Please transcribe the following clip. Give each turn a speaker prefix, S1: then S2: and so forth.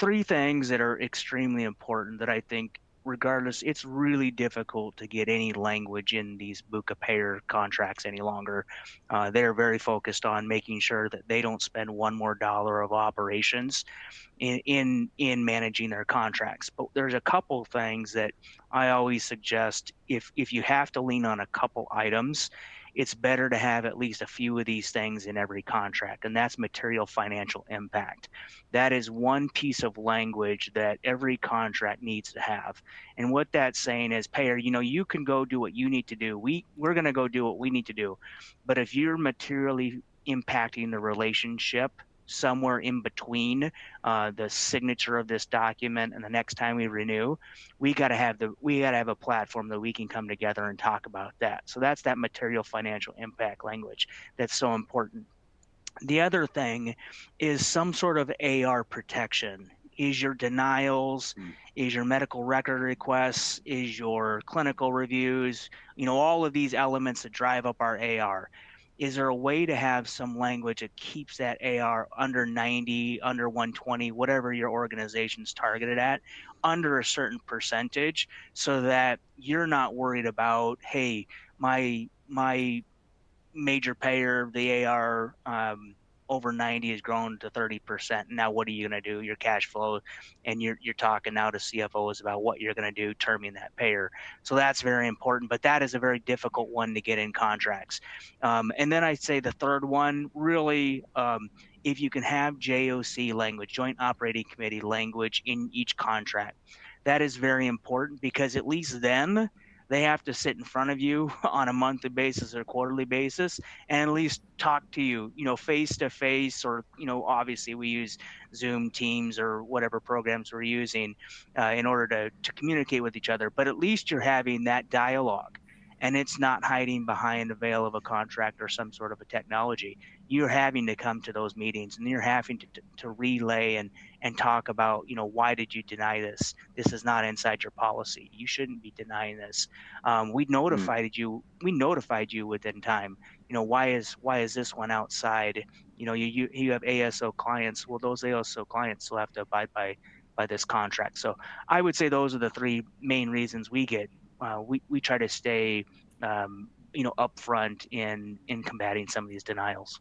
S1: three things that are extremely important that I think, regardless, it's really difficult to get any language in these buca payer contracts any longer. They're very focused on making sure that they don't spend one more dollar of operations in managing their contracts. But there's a couple things that I always suggest, if you have to lean on a couple items, it's better to have at least a few of these things in every contract, and that's material financial impact. That is one piece of language that every contract needs to have. And what that's saying is, payer, you can go do what you need to do. We're going to go do what we need to do. But if you're materially impacting the relationship somewhere in between the signature of this document and the next time we renew, we got to have a platform that we can come together and talk about that. So that's that material financial impact language that's so important. The other thing is some sort of AR protection. Is your denials,
S2: Mm.
S1: is your medical record requests, is your clinical reviews, all of these elements that drive up our AR. Is there a way to have some language that keeps that AR under 90, under 120, whatever your organization's targeted at, under a certain percentage, so that you're not worried about, hey, my major payer, the AR over 90 has grown to 30%. Now what are you going to do? Your cash flow, and you're talking now to CFOs about what you're going to do terming that payer. So that's very important, but that is a very difficult one to get in contracts. And then I'd say the third one, really, if you can have JOC language, Joint Operating Committee language in each contract, that is very important, because at least then they have to sit in front of you on a monthly basis or quarterly basis and at least talk to you, face to face, or, obviously we use Zoom, Teams, or whatever programs we're using in order to communicate with each other. But at least you're having that dialogue, and it's not hiding behind the veil of a contract or some sort of a technology. You're having to come to those meetings, and you're having to relay and talk about, why did you deny this? This is not inside your policy. You shouldn't be denying this. We
S2: Mm.
S1: notified you. We notified you within time. Why is this one outside? You have ASO clients. Well, those ASO clients still have to abide by this contract. So I would say those are the three main reasons we try to stay upfront in combating some of these denials.